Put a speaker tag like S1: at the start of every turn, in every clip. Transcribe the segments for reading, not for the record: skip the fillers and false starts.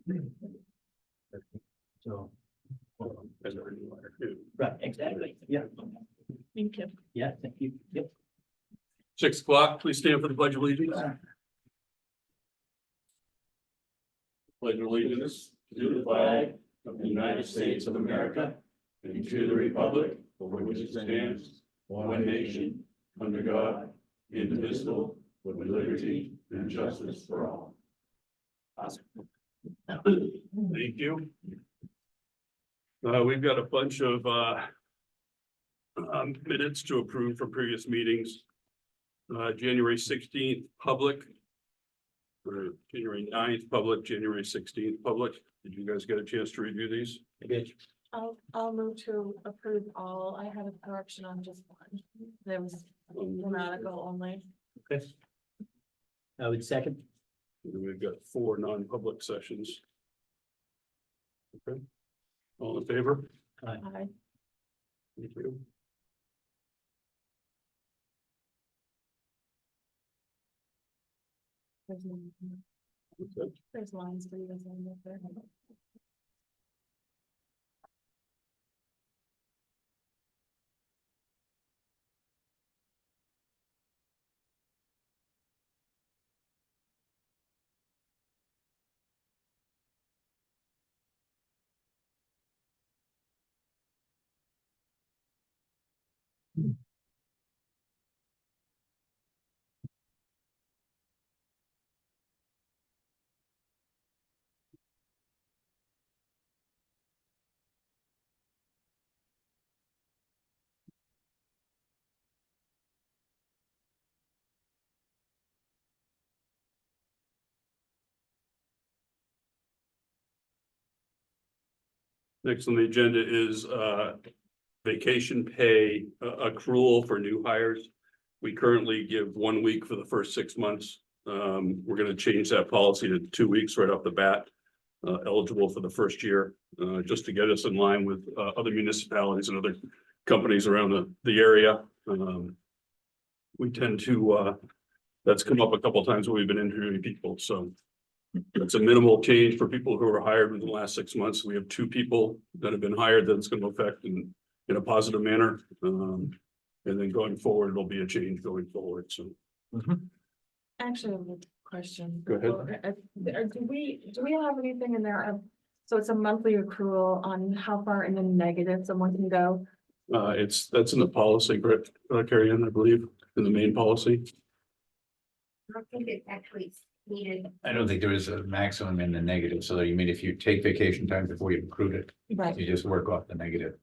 S1: So,
S2: As a reminder, too.
S1: right, exactly, yeah,
S3: Thank you.
S1: yeah, thank you, yep.
S2: 6 o'clock, please stand for the pledge of allegiance. Pledge of allegiance to the flag of the United States of America and to the republic for which it stands, one nation, under God, indivisible, with liberty and justice for all. Awesome. Thank you. We've got a bunch of minutes to approve from previous meetings. January 16th, public. Or January 9th, public, January 16th, public. Did you guys get a chance to review these?
S1: Good.
S3: I'll move to approve all. I had a correction on just one. There was grammatical only.
S1: Okay. I would second.
S2: And we've got 4 non-public sessions. Okay. All in favor?
S1: Aye.
S3: Aye.
S2: Thank you.
S3: There's lines for you to sign up there.
S2: Next on the agenda is vacation pay accrual for new hires. We currently give 1 week for the first 6 months. We're going to change that policy to 2 weeks right off the bat. Eligible for the first year, just to get us in line with other municipalities and other companies around the area. We tend to, that's come up a couple of times when we've been interviewing people, so it's a minimal change for people who are hired within the last 6 months. We have 2 people that have been hired that's going to affect in a positive manner. And then going forward, it'll be a change going forward, so.
S3: Actually, I have a question.
S2: Go ahead.
S3: Do we have anything in there? So it's a monthly accrual on how far in the negative someone can go?
S2: That's in the policy, Carrie Ann, I believe, in the main policy.
S4: I don't think it's actually needed.
S5: I don't think there is a maximum in the negative, so you mean if you take vacation time before you accrued it,
S3: Right.
S5: you just work off the negative.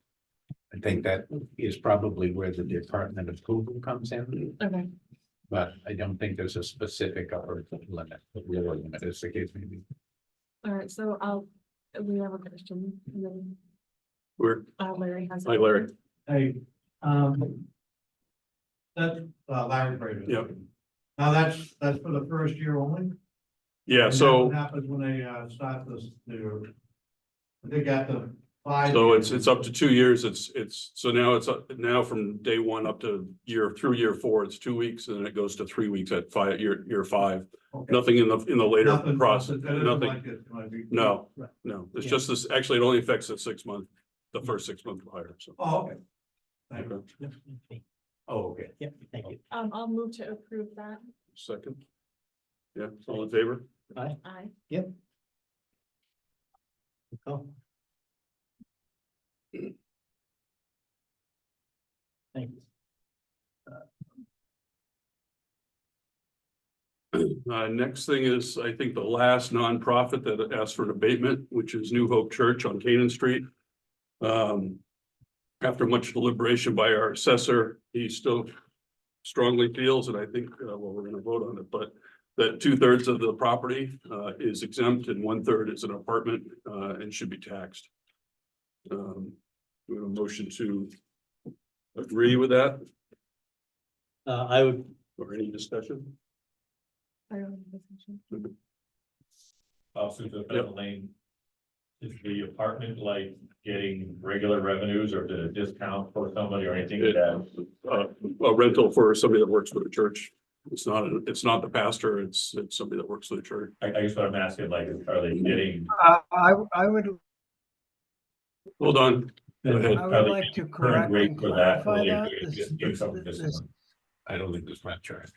S5: I think that is probably where the department approval comes in,
S3: Okay.
S5: but I don't think there's a specific upper limit, lower limit, as the case may be.
S3: All right. So we have a question. And then,
S2: We're,
S3: Larry has.
S2: hi, Larry.
S6: Hey, that's Larry Fraser.
S2: Yep.
S6: Now that's for the first year only?
S2: Yeah,
S6: And
S2: so.
S6: What happens when they start this, they got the 5.
S2: So it's up to 2 years. It's so now now from day 1 up to through year 4, it's 2 weeks, and then it goes to 3 weeks at year 5.
S6: Okay.
S2: Nothing in the later
S6: Nothing-
S2: process.
S6: that isn't
S2: Nothing.
S6: like it's gonna be-
S2: No,
S1: Right.
S2: no. It's
S1: Yeah.
S2: just this. Actually, it only affects the first 6 month hire. So.
S6: Oh, okay. Thank you.
S2: Okay.
S5: Oh, okay.
S1: Yep, thank you.
S3: I'll move to approve that.
S2: Second. Yeah, all in favor?
S1: Aye.
S3: Aye.
S1: Oh. Thank you.
S2: Next thing is, I think, the last nonprofit that asked for an abatement, which is New Hope Church on Canaan Street. After much deliberation by our assessor, he still strongly feels, and I think, well, we're going to vote on it, but that 2/3 of the property is exempt and 1/3 is an apartment and should be taxed. We have a motion to agree with that,
S1: I would,
S2: or any discussion?
S3: I don't have a question.
S7: Susan Lane. Is the apartment like getting regular revenues or the discount for somebody or anything like that?
S2: A rental for somebody that works for the church. It's not the pastor, it's somebody that works for the church.
S7: I guess what I'm asking, like, are they getting?
S8: I would,
S2: Hold on, go ahead.
S8: I
S7: Are
S8: would
S7: they
S8: like to
S7: getting
S8: correct
S7: current rate
S8: and
S7: for that,
S8: clarify
S7: or they're
S8: that.
S7: doing-
S8: This-
S7: doing something this
S8: this-
S7: month?
S5: I don't think there's rent charge.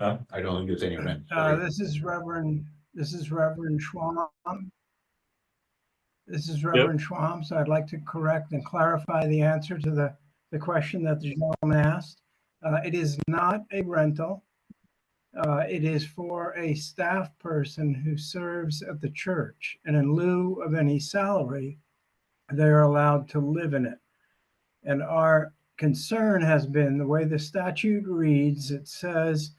S7: Huh?
S5: I don't think there's any rent.
S8: This is Reverend Schwam. This is Reverend Schwam, so I'd like to correct and clarify the answer to the question that the gentleman asked. It is not a rental. It is for a staff person who serves at the church, and in lieu of any salary, they're allowed to live in it. And our concern has been the way the statute reads, it says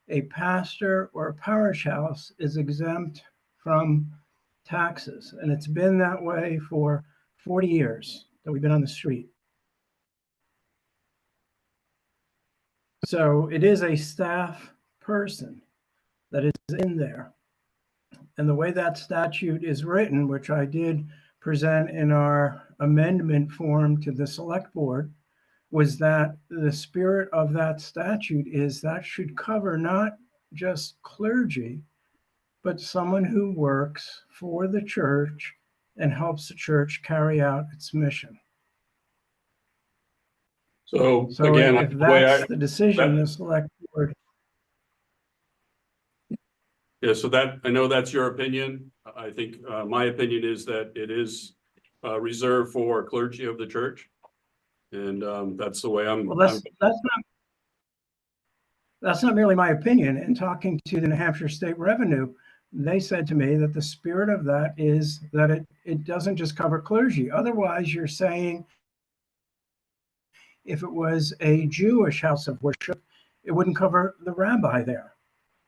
S8: a pastor or a parish house is exempt from taxes. And it's been that way for 40 years that we've been on the street. So it is a staff person that is in there. And the way that statute is written, which I did present in our amendment form to the select board, was that the spirit of that statute is that should cover not just clergy, but someone who works for the church and helps the church carry out its mission.
S2: So
S8: So
S2: again,
S8: if
S2: the way
S8: that's the decision,
S2: that-
S8: the select board,
S2: yeah, so that, I know that's your opinion. I think, my opinion is that it is, reserved for clergy of the church. And, that's the way
S8: well, that's not merely my opinion. In talking to the New Hampshire State Revenue, they said to me that the spirit of that is that it doesn't just cover clergy. Otherwise, you're saying if it was a Jewish house of worship, it wouldn't cover the rabbi there.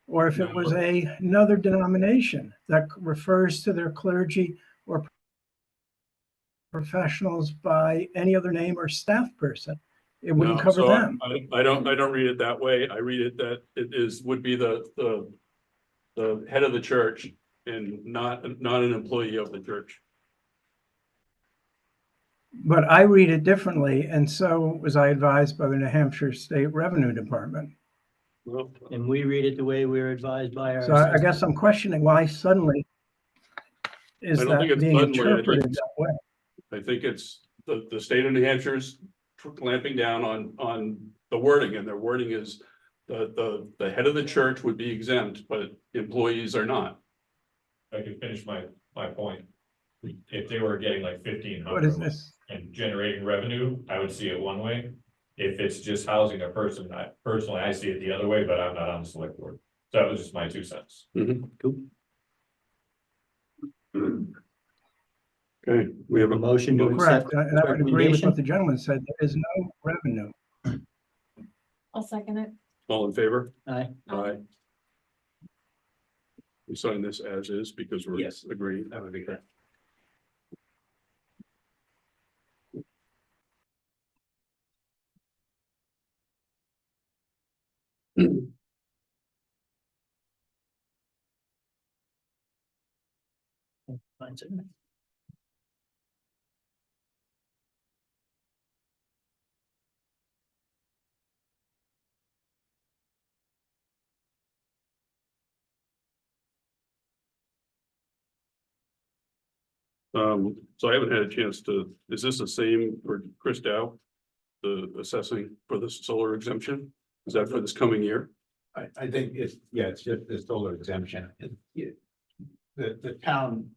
S8: Or if it was another denomination that refers to their clergy or professionals by any other name or staff person, it wouldn't
S2: No,
S8: cover
S2: so
S8: them.
S2: I don't read it that way. I read it that would be the head of the church and not an employee of the church.
S8: But I read it differently, and so was I advised by the New Hampshire State Revenue Department.
S2: Well,
S1: And we read it the way we were advised by our.
S8: So I guess I'm questioning why suddenly is
S2: I don't think
S8: that
S2: it's
S8: being
S2: suddenly. I think
S8: interpreted that way?
S2: I think it's the state of New Hampshire's clamping down on the wording, and their wording is the head of the church would be exempt, but employees are not.
S7: If I could finish my point. If they were getting like 1,500.
S8: What is this?
S7: And generating revenue, I would see it one way. If it's just housing a person, I see it the other way, but I'm not on the select board. So that was just my 2 cents.
S1: Cool.
S2: Okay, we have
S1: A
S2: a
S1: motion to accept.
S8: Correct, and I would agree with
S1: recommendation.
S8: what the gentleman said. There is no revenue.
S3: I'll second it.
S2: all in favor?
S1: Aye.
S2: Aye. We sign this as is because we're
S5: Yes.
S2: agreed.
S5: That would be great.
S1: Finds it.
S2: So I haven't had a chance to, is this the same for Chris Dow? The assessing for the solar exemption? Is that for this coming year?
S5: I think it's just the solar exemption. The town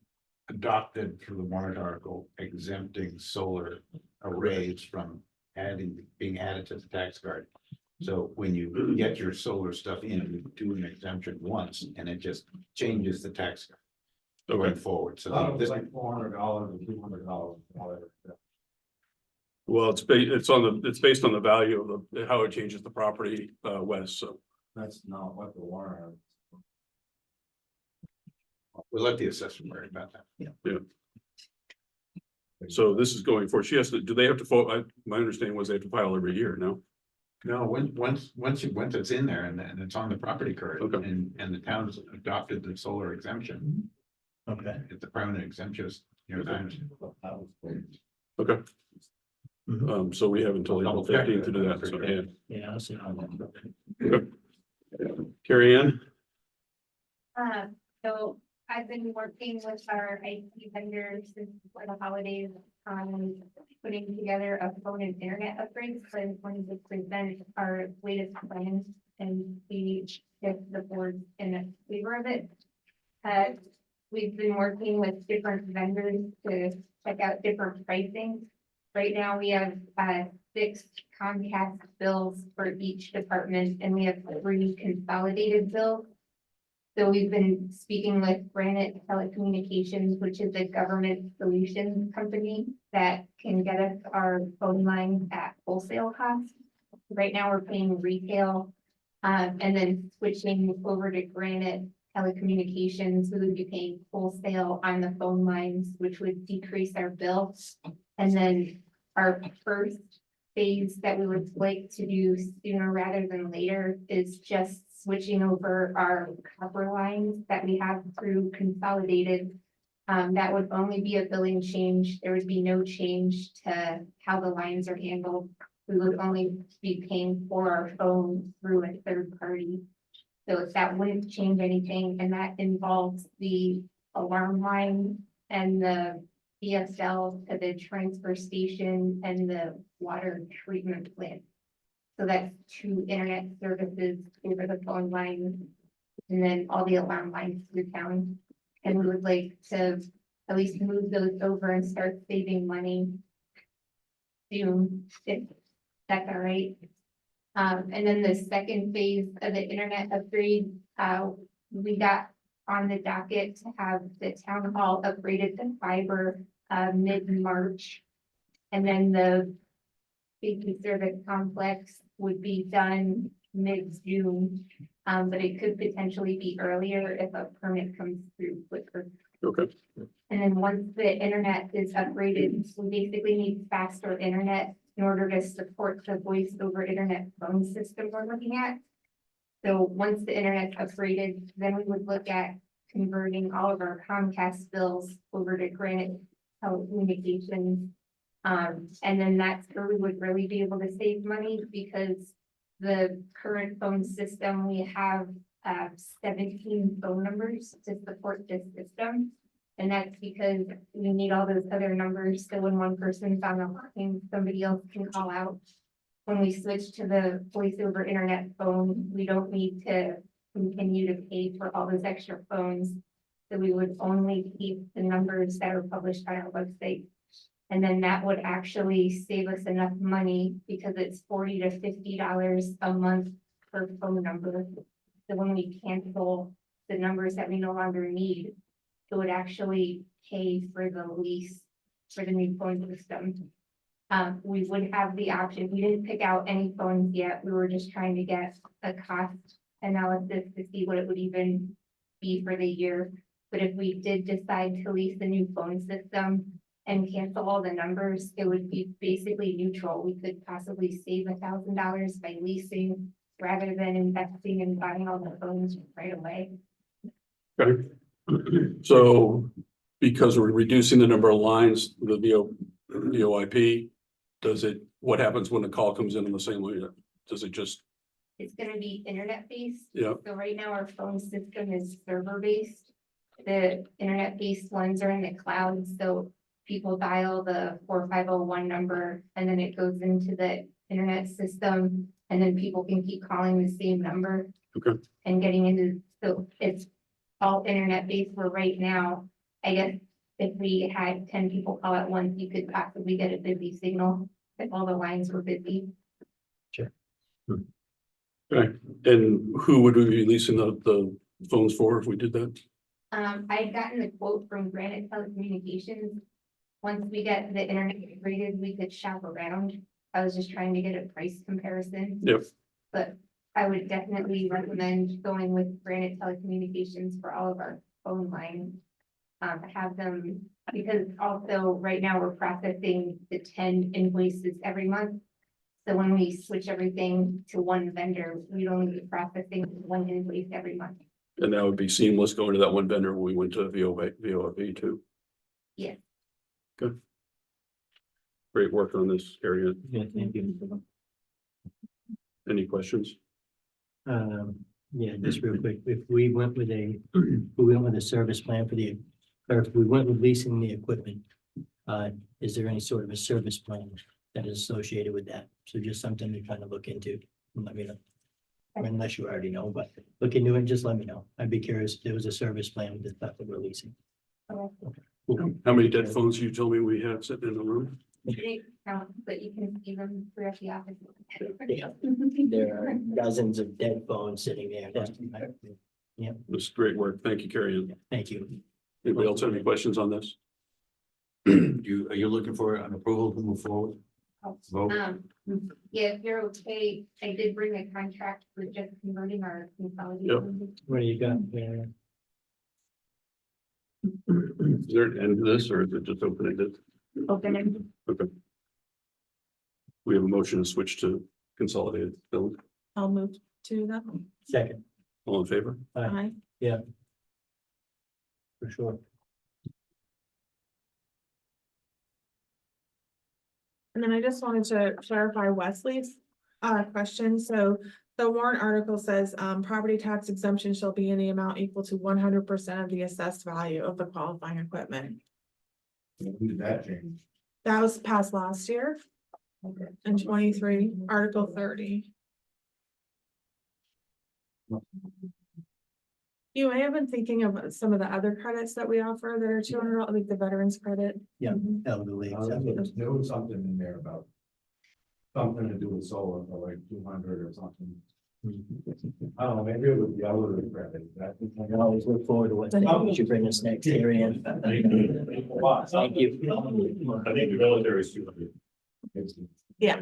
S5: adopted through the warrant article exempting solar arrays from being added to the tax card. So when you get your solar stuff in, you do an exemption once and it just changes the tax card going forward. So this,
S6: like $400 or $200, whatever.
S2: Well, it's based on the value of how it changes the property west, so.
S6: That's not what the warrant.
S5: we'll let the assessor worry about that.
S2: So this is going for, she has to, do they have to file, my understanding was they have to file every year, no?
S5: No, once it's in there and it's on the property card
S2: Okay.
S5: and the town's adopted the solar exemption,
S1: Okay.
S5: it's a permanent exemption, times.
S2: Okay. So we have until April 15th to do that, so yeah.
S1: Yeah, I'll see how long.
S2: Okay. Carrie Ann?
S4: So I've been working with our IT vendors since before the holidays, putting together a phone and internet upgrade. So I'm going to present our latest plans and see if the board's in favor of it. We've been working with different vendors to check out different pricing. Right now, we have 6 Comcast bills for each department, and we have 3 consolidated bills. So we've been speaking with Granite Telecommunications, which is a government solutions company that can get us our phone lines at wholesale cost. Right now, we're paying retail, and then switching over to Granite Telecommunications, we would be paying wholesale on the phone lines, which would decrease our bill. And then our first phase that we would like to do sooner rather than later is just switching over our copper lines that we have through Consolidated. That would only be a billing change. There would be no change to how the lines are handled. We would only be paying for our phone through a third party. So that wouldn't change anything, and that involves the alarm line and the DSL to the transfer station and the water treatment plant. So that's 2 internet services over the phone line, and then all the alarm lines through town. And we would like to at least move those over and start saving money soon, if that's all right. And then the second phase of the internet upgrade, we got on the docket to have the town hall upgraded to fiber mid-March. And then the safety service complex would be done mid-June, but it could potentially be earlier if a permit comes through quicker.
S2: Okay.
S4: And then once the internet is upgraded, we basically need faster internet in order to support the voice over internet phone system we're looking at. So once the internet's upgraded, then we would look at converting all of our Comcast bills over to Granite Telecommunications. And then that's where we would really be able to save money, because the current phone system, we have 17 phone numbers to support this system. And that's because we need all those other numbers, so when one person's on the line, somebody else can call out. When we switch to the voice over internet phone, we don't need to continue to pay for all those extra phones. So we would only keep the numbers that are published on our website. And then that would actually save us enough money, because it's $40 to $50 a month per phone number. So when we cancel the numbers that we no longer need, it would actually pay for the lease for the new phone system. We would have the option, we didn't pick out any phones yet, we were just trying to get a cost analysis to see what it would even be for the year. But if we did decide to lease the new phone system and cancel all the numbers, it would be basically neutral. We could possibly save $1,000 by leasing rather than investing and buying all the phones right away.
S2: Okay. So because we're reducing the number of lines, the VoIP, what happens when the call comes in on the same line? Does it just,
S4: It's gonna be internet based.
S2: yeah,
S4: So right now our phone system is server based. The internet based ones are in the cloud, so people dial the 4501 number and then it goes into the internet system, and then people can keep calling the same number.
S2: Okay.
S4: And getting into, so it's all internet based for right now. I guess if we had 10 people call at once, you could possibly get a busy signal if all the lines were busy.
S2: okay. And who would we be leasing the phones for if we did that?
S4: I had gotten the quote from Granite Telecommunications. Once we get the internet rated, we could shop around. I was just trying to get a price comparison.
S2: Yep.
S4: But I would definitely recommend going with Granite Telecommunications for all of our phone lines. Have them, because also right now we're processing the 10 invoices every month. So when we switch everything to one vendor, we'd only be processing 1 invoice every month.
S2: And that would be seamless going to that one vendor when we went to VoIP too.
S4: Yes.
S2: Good. Great work on this, Carrie Ann.
S1: Yeah, thank you.
S2: Any questions?
S1: Yeah, just real quick, if we went with a service plan for the, or if we went with leasing the equipment, is there any sort of a service plan that is associated with that? So just something to kind of look into, and let me know. I mean, unless you already know, but look into it, just let me know. I'd be curious if there was a service plan with the stuff that we're leasing.
S4: Okay.
S1: Cool.
S2: How many dead phones you told me we have sitting in the room?
S4: They count, but you can see them throughout the office.
S1: Yeah. There are dozens of dead phones sitting there.
S2: This is great work. Thank you, Carrie Ann.
S1: Thank you.
S2: Anybody else have any questions on this?
S5: Are you looking for an approval to move forward? Vote?
S4: Yeah, if you're okay, I did bring a contract for just converting our consolidated.
S1: What do you got? Yeah.
S2: Is there an end to this or is it just open-ended?
S4: Open.
S2: Okay. We have a motion to switch to consolidated bill.
S3: I'll move to that.
S1: Second,
S2: All in favor?
S3: Aye.
S1: for sure.
S3: And then I just wanted to clarify Wesley's question. So the warrant article says, property tax exemption shall be in the amount equal to 100% of the assessed value of the qualifying equipment.
S6: When did that change?
S3: That was passed last year. In 23, Article 30. You may have been thinking of some of the other credits that we offer that are $200, like the veterans credit.
S1: Yeah, elderly. acceptance.
S6: There was something in there about something to do with solar for like 200 or something. I don't know, maybe it was the other credit.
S1: I can always look forward to what you bring us next, Terry. And thank you.
S7: I think the military is 200.
S3: Yeah.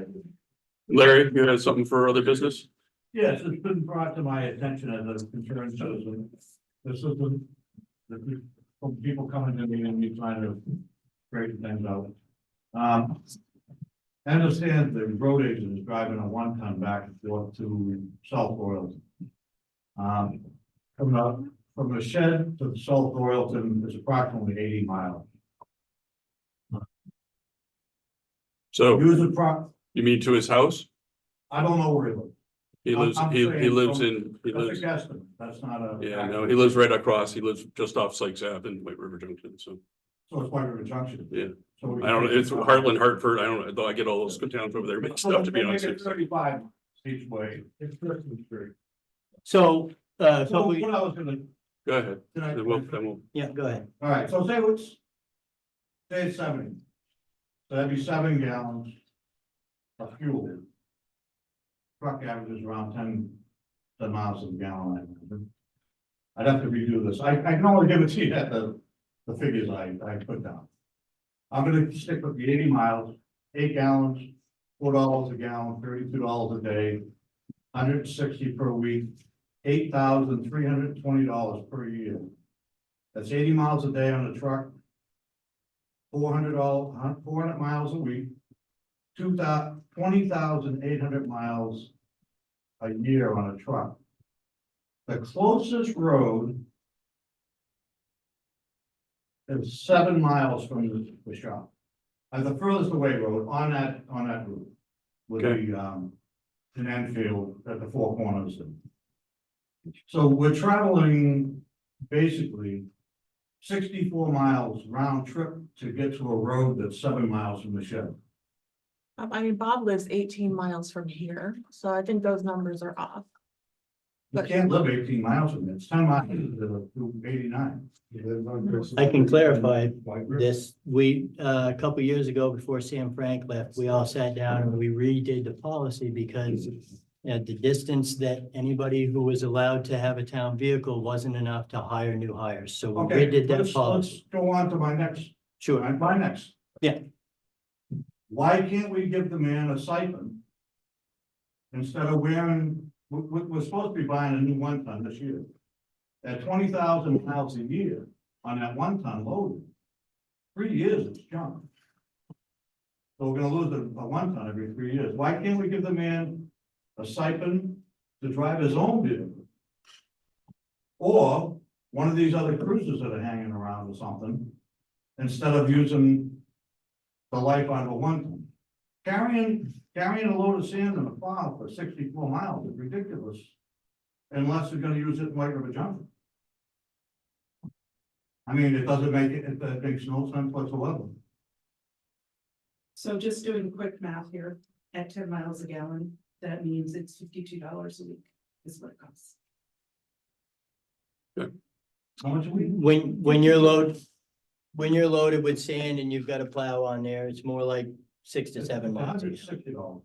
S2: Larry, you have something for other business?
S6: Yes, it's been brought to my attention as a concerned citizen. This is the people coming to me and me trying to straighten things out. I understand the road agent is driving a 1-ton back and forth to South Royalton. From the shed to the South Royalton is approximately 80 miles.
S2: So
S6: Use a prop,
S2: you mean to his house?
S6: I don't know where he lives.
S2: He lives,
S6: I'm
S2: he
S6: saying
S2: lives
S6: from-
S2: in, he
S6: That's a
S2: lives,
S6: guesstimate, that's not a.
S2: yeah, no, he lives right across. He lives just off Sykes Ave in White River Junction, so.
S6: So it's White River Junction.
S2: Yeah.
S6: So we
S2: I don't know,
S6: can-
S2: it's Heartland, Hartford, I don't know, though I get all those towns over there mixed up, to be
S6: We'll
S2: honest.
S6: make it
S2: with you.
S6: 35 each way, it's Christmas tree.
S1: So,
S6: So
S1: so
S6: what
S1: we,
S6: I was gonna,
S2: Go ahead,
S6: did I?
S2: then we'll,
S1: yeah, go ahead.
S6: All right, so say it's 70. So that'd be 7 gallons of fuel. Truck averages around 10 miles a gallon. I imagine. I'd have to redo this. I can only give it to you at the figures I put down. I'm gonna stick with the 80 miles, 8 gallons, $4 a gallon, $32 a day, 160 per week, $8,320 per year. That's 80 miles a day on the truck. $400 miles a week. 20,800 miles a year on a truck. The closest road is 7 miles from the shop. And the furthest away road on that route would be in Enfield at the Four Corners. So we're traveling basically 64 miles round trip to get to a road that's 7 miles from the shed.
S3: I mean, Bob lives 18 miles from here, so I think those numbers are off.
S6: You can't live 18 miles from it, it's 10 miles to 89.
S1: I can clarify this. We, a couple years ago, before Sam Frank left, we all sat down and we redid the policy because at the distance that anybody who was allowed to have a town vehicle wasn't enough to hire new hires. So we
S6: Okay,
S1: redid that
S6: let's
S1: policy.
S6: go on to my next,
S1: Sure.
S6: my next.
S1: Yeah.
S6: Why can't we give the man a stipend? Instead of wearing, we're supposed to be buying a new 1-ton this year. At 20,000 miles a year on that 1-ton load. 3 years it's junk. So we're gonna lose a 1-ton every 3 years. Why can't we give the man a stipend to drive his own vehicle? Or one of these other cruisers that are hanging around or something, instead of using the life on a 1-ton. Carrying a load of sand in a plow for 64 miles is ridiculous. unless they're gonna use it in White River Junction. I mean, it doesn't make it makes no sense whatsoever.
S9: So just doing quick math here, at 10 miles a gallon, that means it's $52 a week is what it costs.
S6: How much a week?
S1: When you're loaded with sand and you've got a plow on there, it's more like 6 to 7 miles. a gallon.
S6: $160.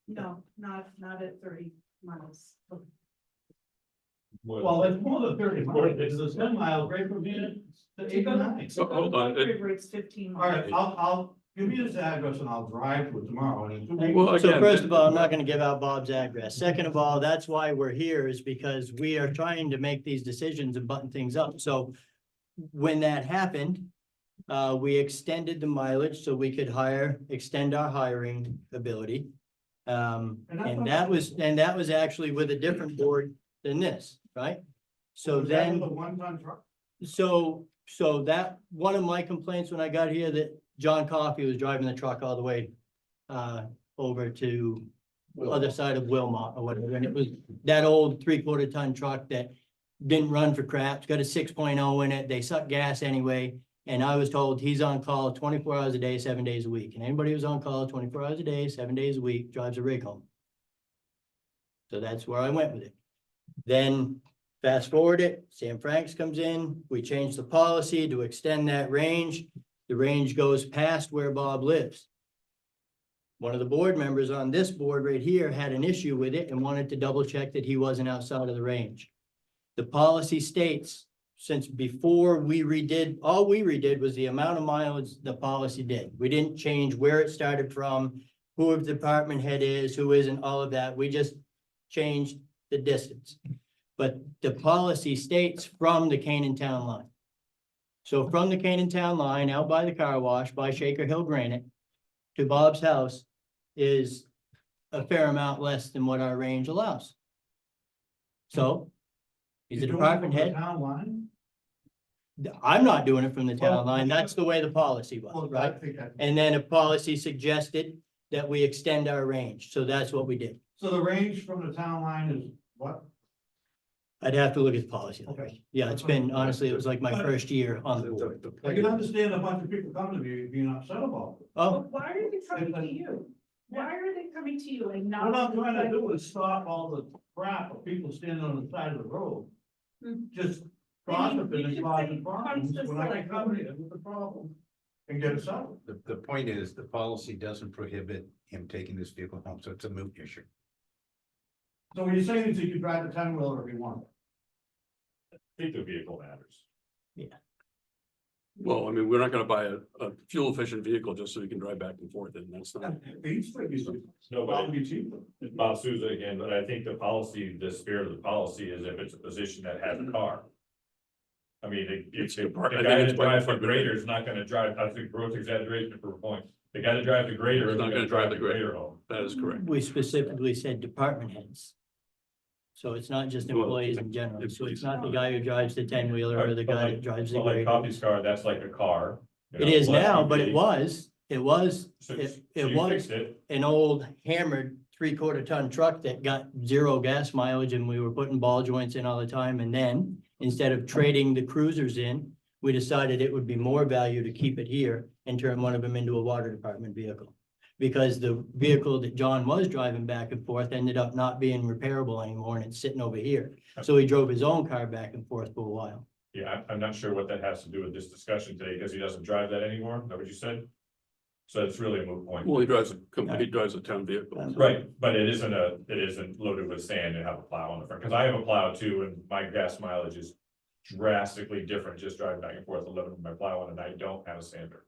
S9: No, not at 30 miles.
S6: Well, it's more than 30 miles, it's a 10 miles right from here to 8 or 9.
S2: So, hold on,
S9: River, it's 15
S6: All right,
S9: miles.
S6: I'll give you this address and I'll drive to it tomorrow and in 2 weeks.
S2: Well,
S1: So
S2: again,
S1: first of all, I'm not gonna give out Bob's address. Second of all, that's why we're here, is because we are trying to make these decisions and button things up. So when that happened, we extended the mileage so we could extend our hiring ability. And that was actually with a different board than this, right? So
S6: Was that
S1: then.
S6: with a one-ton truck?
S1: So that, one of my complaints when I got here, that John Coffey was driving the truck all the way over to the other side of Wilmot or whatever, and it was that old 3/4 ton truck that didn't run for crap, it's got a 6.0 in it, they suck gas anyway, and I was told he's on call 24 hours a day, 7 days a week, and anybody who's on call 24 hours a day, 7 days a week, drives a rig home. So that's where I went with it. Then fast forward it, Sam Franks comes in, we change the policy to extend that range. The range goes past where Bob lives. One of the board members on this board right here had an issue with it and wanted to double check that he wasn't outside of the range. The policy states, since before we redid, all we redid was the amount of mileage the policy did. We didn't change where it started from, who the department head is, who isn't, all of that. We just changed the distance. But the policy states from the Canaan Town line. So from the Canaan Town line, out by the car wash, by Shaker Hill Granite, to Bob's house is a fair amount less than what our range allows. So he's a
S6: You're doing it
S1: department
S6: from the
S1: head.
S6: Town line?
S1: I'm not doing it from the town
S6: Well,
S1: line. That's the way the policy was,
S6: Well, I
S1: right?
S6: think that-
S1: And then a policy suggested that we extend our range. So that's what we did.
S6: So the range from the town line is what?
S1: I'd have to look at the policy.
S6: Okay.
S1: Yeah, it's been, honestly, it was like my first year on the board.
S6: I can understand a bunch of people coming to me being upset about it.
S1: Oh,
S9: But why are they coming to you? Why are they coming to you and not?
S6: What I'm trying to do is stop all the crap of people standing on the side of the road.
S9: Hmm.
S6: Just
S9: Then
S6: gossiping
S9: you
S6: and
S9: should
S6: causing
S9: say,
S6: problems,
S9: "Come to
S6: when I can
S9: select
S6: come
S9: board."
S6: here with the problem and get it settled.
S5: The point is, the policy doesn't prohibit him taking this vehicle home, so it's a moot issue.
S6: So what you're saying is you can drive the 10-wheeler if you want.
S7: I think the vehicle matters.
S2: well, I mean, we're not gonna buy a fuel efficient vehicle just so we can drive back and forth, and that's not.
S6: Each way is
S7: No, but
S6: probably cheaper.
S7: Bob Souza again, but I think the policy, the spirit of the policy is if it's a position that has a car. I mean,
S2: It's
S7: the
S2: a part- I
S7: guy
S2: think
S7: that
S2: it's part-
S7: drives the grader is not gonna drive, that's a gross exaggeration for a point. The guy that drives the grader
S2: He's
S7: is
S2: not
S7: not
S2: gonna drive the grader.
S7: home.
S2: That is correct.
S1: we specifically said department heads. So it's not just
S2: Well,
S1: employees in general. So it's
S2: employees.
S1: not the guy who drives the 10-wheeler or the guy that drives the
S7: But like
S1: grader.
S7: Coffee's car, that's like a car. you
S1: It
S7: know,
S1: is
S7: less
S1: now, but it
S7: EV.
S1: was
S7: So
S1: it
S7: so
S1: it
S7: you
S1: was
S7: fixed it.
S1: an old hammered 3/4 ton truck that got 0 gas mileage, and we were putting ball joints in all the time. And then instead of trading the cruisers in, we decided it would be more value to keep it here and turn one of them into a water department vehicle. Because the vehicle that John was driving back and forth ended up not being repairable anymore, and it's sitting over here. So he drove his own car back and forth for a while.
S7: Yeah, I'm not sure what that has to do with this discussion today, because he doesn't drive that anymore, is that what you said? So it's really a moot point.
S2: Well, he drives a town vehicle. so-
S7: Right, but it isn't loaded with sand and have a plow on the front, because I have a plow too, and my gas mileage is drastically different, just driving back and forth 11 with my plow on, and I don't have a sander.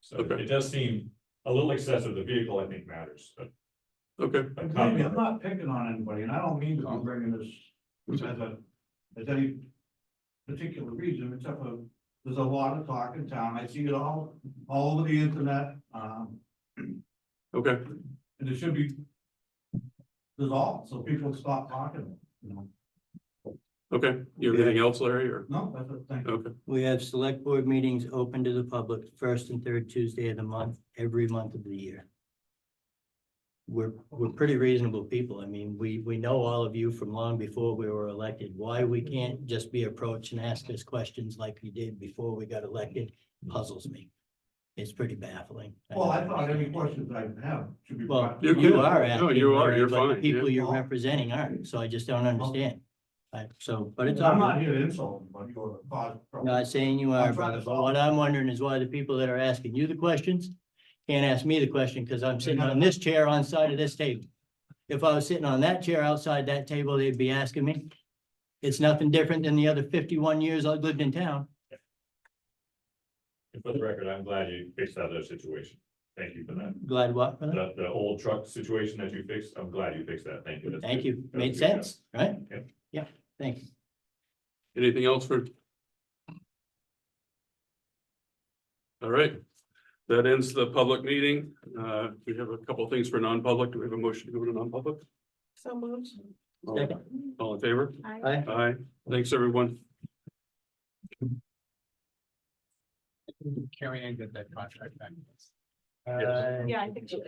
S7: So
S2: Okay.
S7: it does seem a little excessive, the vehicle I think matters, but.
S2: Okay,
S6: And believe me, I'm not picking on anybody, and I don't mean to be bringing this as any particular reason, except for there's a lot of talk in town. I see it all over the internet.
S2: okay.
S6: And it should be dissolved, so people stop talking, you know.
S2: Okay, you have anything else, Larry, or?
S6: No, that's a thing.
S2: Okay,
S1: We have select board meetings open to the public first and third Tuesday of the month, every month of the year. we're pretty reasonable people. I mean, we know all of you from long before we were elected. Why we can't just be approached and ask us questions like we did before we got elected puzzles me. It's pretty baffling.
S6: Well, I
S1: don't
S6: thought any
S1: understand it.
S6: questions I have should be.
S1: Well,
S6: brought-
S2: You
S1: you
S2: can.
S1: are
S2: No,
S1: asking.
S2: you are.
S1: Larry,
S2: You're
S1: but the
S2: fine,
S1: people
S2: yeah.
S1: you're representing aren't, so I just don't understand. But it's
S6: I'm
S1: all
S6: not
S1: right.
S6: here to insult anybody or to cause trouble.
S1: Not saying you are,
S6: I'm trying to
S1: brother, but
S6: solve
S1: what
S6: it.
S1: I'm wondering is why the people that are asking you the questions can't ask me the question, because I'm sitting on this chair on side of this table. If I was sitting on that chair outside that table, they'd be asking me. It's nothing different than the other 51 years I lived in town.
S7: And for the record, I'm glad you fixed that other situation. Thank you for that.
S1: Glad what? brother?
S7: The old truck situation that you fixed, I'm glad you fixed that. Thank you. That's
S1: Thank
S7: good.
S1: you.
S7: That was
S1: Made
S7: a good job.
S1: sense, right?
S7: Yep.
S1: Yeah, thanks.
S2: Anything else for? All right, that ends the public meeting. We have a couple of things for non-public. Do we have a motion to go to non-public?
S3: So moved.
S1: Second.
S2: All in favor?
S1: Aye.
S2: Aye. Thanks, everyone.
S5: Carrie Ann get that contract back.
S1: Uh,
S3: Yeah, I think she